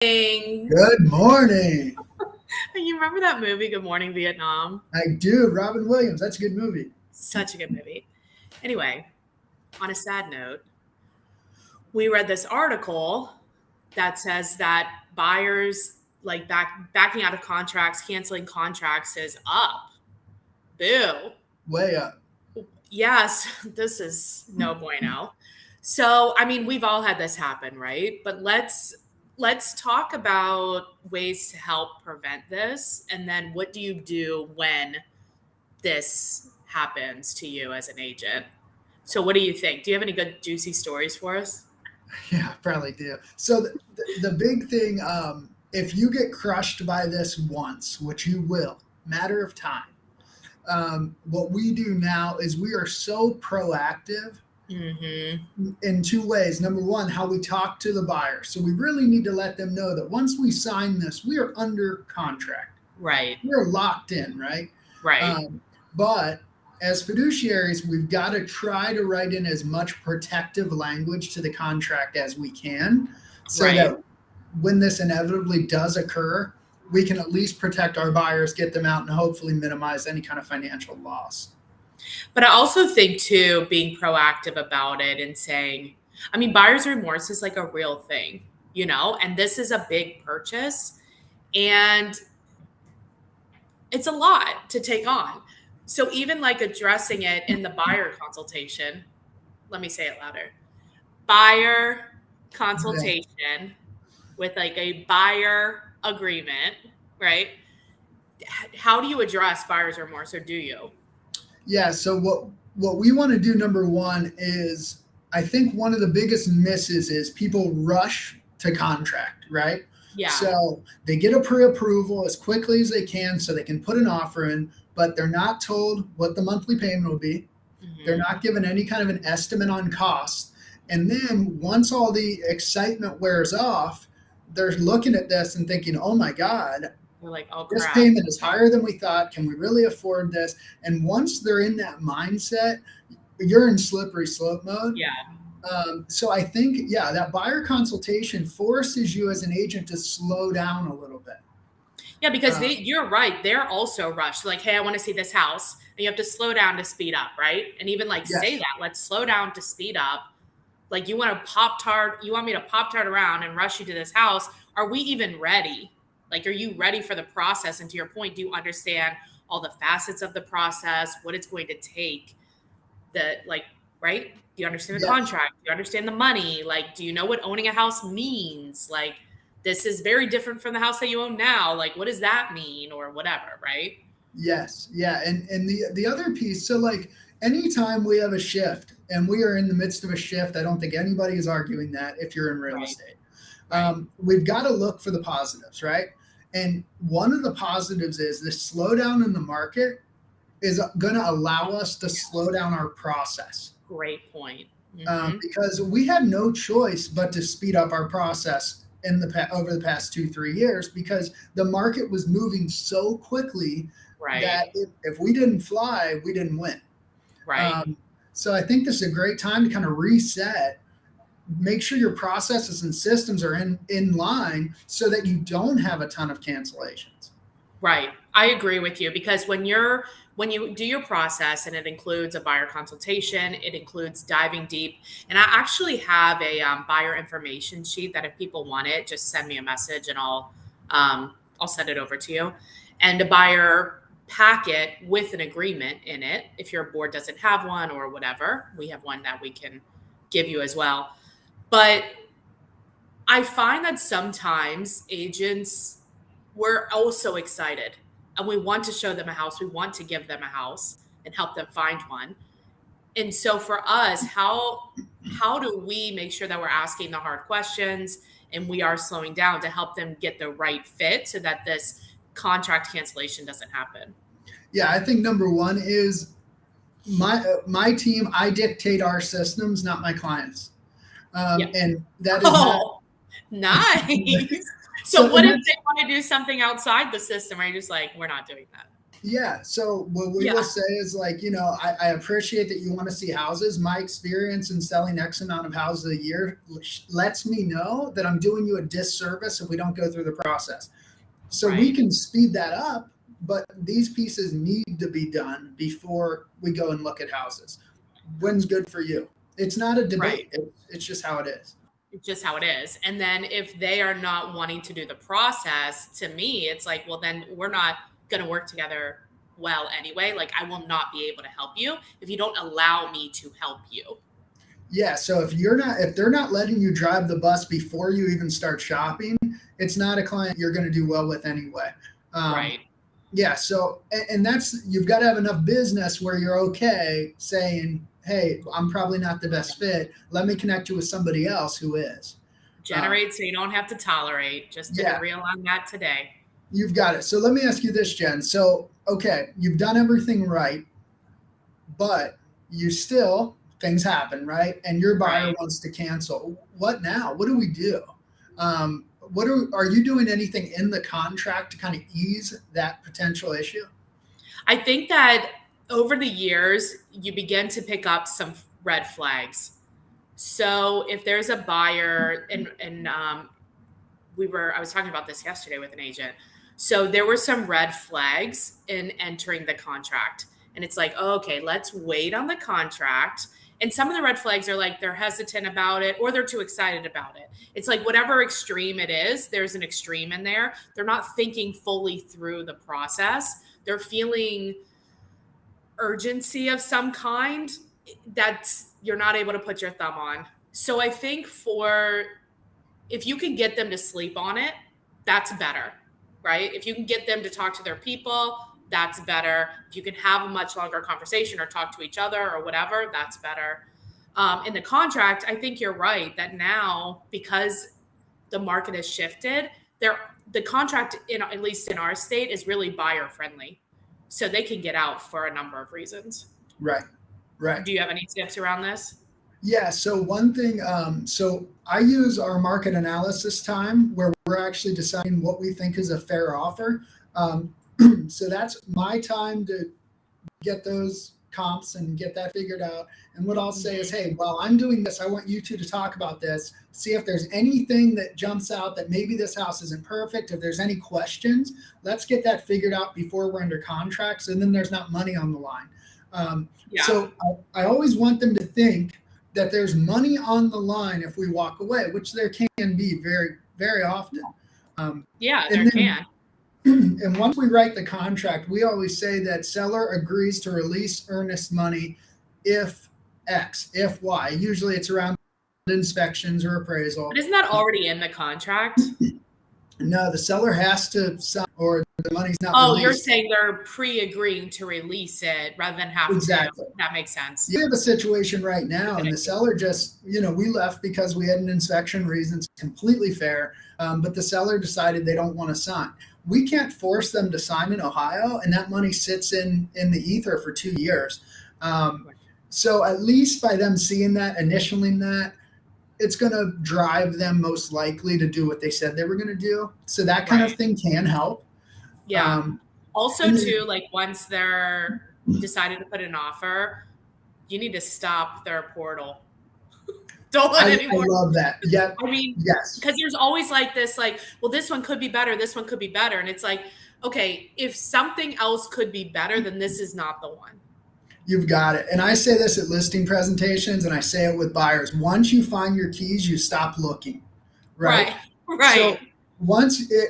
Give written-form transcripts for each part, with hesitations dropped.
You Good morning. remember that movie, Good Morning Vietnam? I do. Robin Williams. That's a good movie. Such a good movie. Anyway, on a sad note, we read this article that says that buyers like backing out of contracts, canceling contracts is up. Boo. Way up. Yes, this is no bueno. So, I mean, we've all had this happen, right? But let's talk about ways to help prevent this, and then what do you do when this happens to you as an agent? So, what do you think? Do you have any good juicy stories for us? Yeah, probably do. So the big thing, if you get crushed by this once, which you will, matter of time. What we do now is we are so proactive Mm-hmm. in two ways. Number one, how we talk to the buyer. So we really need to let them know that once we sign this, we are under contract. Right. We're locked in, right? Right. But as fiduciaries, we've got to try to write in as much protective language to the contract as we can so Right. that when this inevitably does occur, we can at least protect our buyers, get them out, and hopefully minimize any kind of financial loss. But I also think too, being proactive about it and saying, I mean, buyer's remorse is like a real thing, and this is a big purchase and it's a lot to take on. So even like addressing it in the buyer consultation, let me say it louder. Buyer Yeah. consultation with like a buyer agreement, right? How do you address buyer's remorse, or do you? Yeah. So what we want to do, number one, is I think one of the biggest misses is people rush to contract, right? Yeah. So they get a pre-approval as quickly as they can so they can put an offer in, but they're not told what the monthly payment will be. They're Hmm. not given any kind of an estimate on cost. And then once all the excitement wears off, they're looking at this and thinking, oh my God, We're like, oh this crap. payment is higher than we thought. Can we really afford this? And once they're in that mindset, you're in slippery slope mode. Yeah. So I think, yeah, that buyer consultation forces you as an agent to slow down a little bit. Yeah, because Um, you're right. They're also rushed. Like, hey, I want to see this house. And you have to slow down to speed up, right? And even like say yes, that, let's slow down to speed up. Like you want to pop tart, you want me to pop tart around and rush you to this house. Are we even ready? Like, are you ready for the process? And to your point, do you understand all the facets of the process, what it's going to take? Like, right? Do you understand the yes, contract? Do you understand the money? Like, do you know what owning a house means? Like, this is very different from the house that you own now. Like, what does that mean, or whatever, right? yes, yeah. And the other piece, so like anytime we have a shift and we are in the midst of a shift, I don't think anybody is arguing that if you're in real Right. estate. Right. We've got to look for the positives, right? And one of the positives is this slowdown in the market is going to allow us to slow down our process Great point. Hmm. because we had no choice but to speed up our process in over the past 2 3 years because the market was moving so quickly Right. that if we didn't fly, we didn't win. Right. Um, so I think this is a great time to kind of reset, make sure your processes and systems are in line so that you don't have a ton of cancellations. Right. I agree with you because when you do your process and it includes a buyer consultation, it includes diving deep. And I actually have a buyer information sheet that if people want it, just send me a message and I'll send it over to you. And a buyer packet with an agreement in it. If your board doesn't have one or whatever, we have one that we can give you as well. But I find that sometimes agents, we're also excited and we want to show them a house. We want to give them a house and help them find one. And so for us, how do we make sure that we're asking the hard questions and we are slowing down to help them get the right fit so that this contract cancellation doesn't happen? Yeah, I think number one is my team. I dictate our systems, not my clients, Yeah. and that is not. Oh, nice. So So what and if that's they want to do something outside the system? Are you just like, we're not doing that? Yeah. So what we will Yeah. say is like, I appreciate that you want to see houses. My experience in selling X amount of houses a year lets me know that I'm doing you a disservice if we don't go through the process. So we Right. can speed that up, but these pieces need to be done before we go and look at houses. When's good for you? It's not a Right. debate. It's just how it is. It's just how it is. And then if they are not wanting to do the process, to me, it's like, well, then we're not going to work together well anyway. Like, I will not be able to help you if you don't allow me to help you. Yeah. So if they're not letting you drive the bus before you even start shopping, it's not a client you're going to do well with anyway. Um, Right. yeah. So, and that's, you've got to have enough business where you're okay saying, hey, I'm probably not the best fit. Let me connect you with somebody else who is. Um, Generate so you don't have to tolerate. Just did a yeah, reel on that today. you've got it. So let me ask you this, Jen. So, okay, you've done everything right, but you still, things happen, right? And your buyer Right. wants to cancel. What now? What do we do? Are you doing anything in the contract to kind of ease that potential issue? I think that over the years, you begin to pick up some red flags. So if there's a buyer, I was talking about this yesterday with an agent. So there were some red flags in entering the contract. And it's like, oh, okay, let's wait on the contract. And some of the red flags are like they're hesitant about it or they're too excited about it. It's like whatever extreme it is, there's an extreme in there. They're not thinking fully through the process. They're feeling urgency of some kind that you're not able to put your thumb on. So I think for if you can get them to sleep on it, that's better, right? If you can get them to talk to their people, that's better. If you can have a much longer conversation or talk to each other or whatever, that's better. In the contract, I think you're right that now because the market has shifted, the contract in at least in our state is really buyer friendly, so they can get out for a number of reasons. Right, right. Do you have any tips around this? Yeah. So one thing, so I use our market analysis time where we're actually deciding what we think is a fair offer. Um, so that's my time to get those comps and get that figured out. And what I'll say is, Mm-hmm. hey, while I'm doing this, I want you two to talk about this, see if there's anything that jumps out that maybe this house isn't perfect. If there's any questions, let's get that figured out before we're under contract. So then there's not money on the line. Yeah, So I always want them to think that there's money on the line if we walk away, which there can be very, very often. Um, yeah, and there then can. and once we write the contract, we always say that seller agrees to release earnest money if X, if Y. Usually it's around inspections or But appraisal. isn't that already in the contract? No, the seller has to sign or the money's not Oh, you're released. saying they're pre-agreeing to release it rather than have to. Exactly. That makes sense. We have a situation right now, Good and the idea. seller just, we left because we had an inspection reason. It's completely fair. But the seller decided they don't want to sign. We can't force them to sign in Ohio, and that money sits in the ether for 2 years. Um, so at least by them seeing that, initialing that, it's going to drive them most likely to do what they said they were going to do. So that kind of Right. thing can help. Yeah. Um, Also, and then too, like once they're decided to put an offer, you need to stop their portal. Don't let I anyone. love that. Yep. I mean, Yes. because there's always like this, like, well, this one could be better. This one could be better, and it's like, okay, if something else could be better, then this is not the one. You've got it. And I say this at listing presentations and I say it with buyers. Once you find your keys, you stop looking, right? Right. Right. So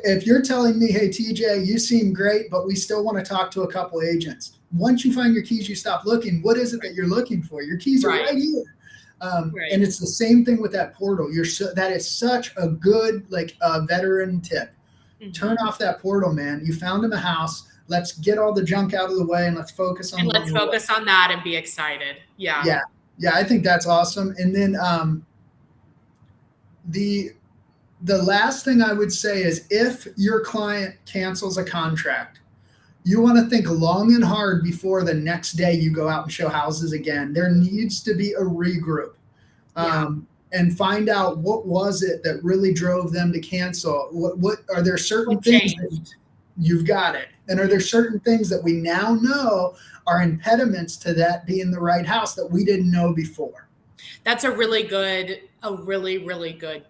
if you're telling me, hey, TJ, you seem great, but we still want to talk to a couple agents. Once you find your keys, you stop looking. What is it that you're looking for? Your keys are Right. right here. Right. And it's the same thing with that portal. That is such a good veteran tip. Turn Hmm. off that portal, man. You found him a house. Let's get all the junk out of the way and let's focus on And the one let's we're focus on that and be excited. Yeah. yeah, yeah, I think that's awesome. And then the the last thing I would say is if your client cancels a contract, you want to think long and hard before the next day you go out and show houses again. There needs to be a regroup, Yeah. and find out what was it that really drove them to cancel. What are there certain What things that changed? You've got it. And are there certain things that we now know are impediments to that being the right house that we didn't know before? That's a really good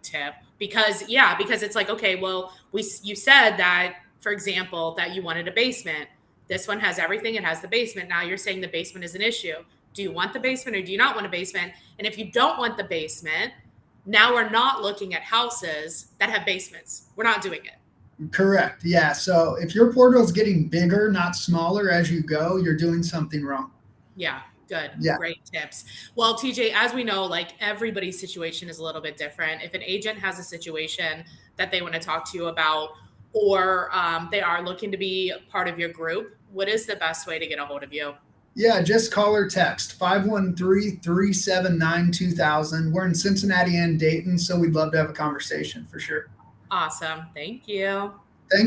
tip because yeah, because it's like, okay, well, you said that, for example, that you wanted a basement. This one has everything. It has the basement. Now you're saying the basement is an issue. Do you want the basement or do you not want a basement? And if you don't want the basement, now we're not looking at houses that have basements. We're not doing it. Correct. Yeah. So if your portal is getting bigger, not smaller as you go, you're doing something wrong. Yeah, good. Yeah. Great tips. Well, TJ, as we know, like everybody's situation is a little bit different. If an agent has a situation that they want to talk to you about, or they are looking to be part of your group, what is the best way to get a hold of you? Yeah, just call or text 513-379-2000. We're in Cincinnati and Dayton, so we'd love to have a conversation for sure. Awesome. Thank you.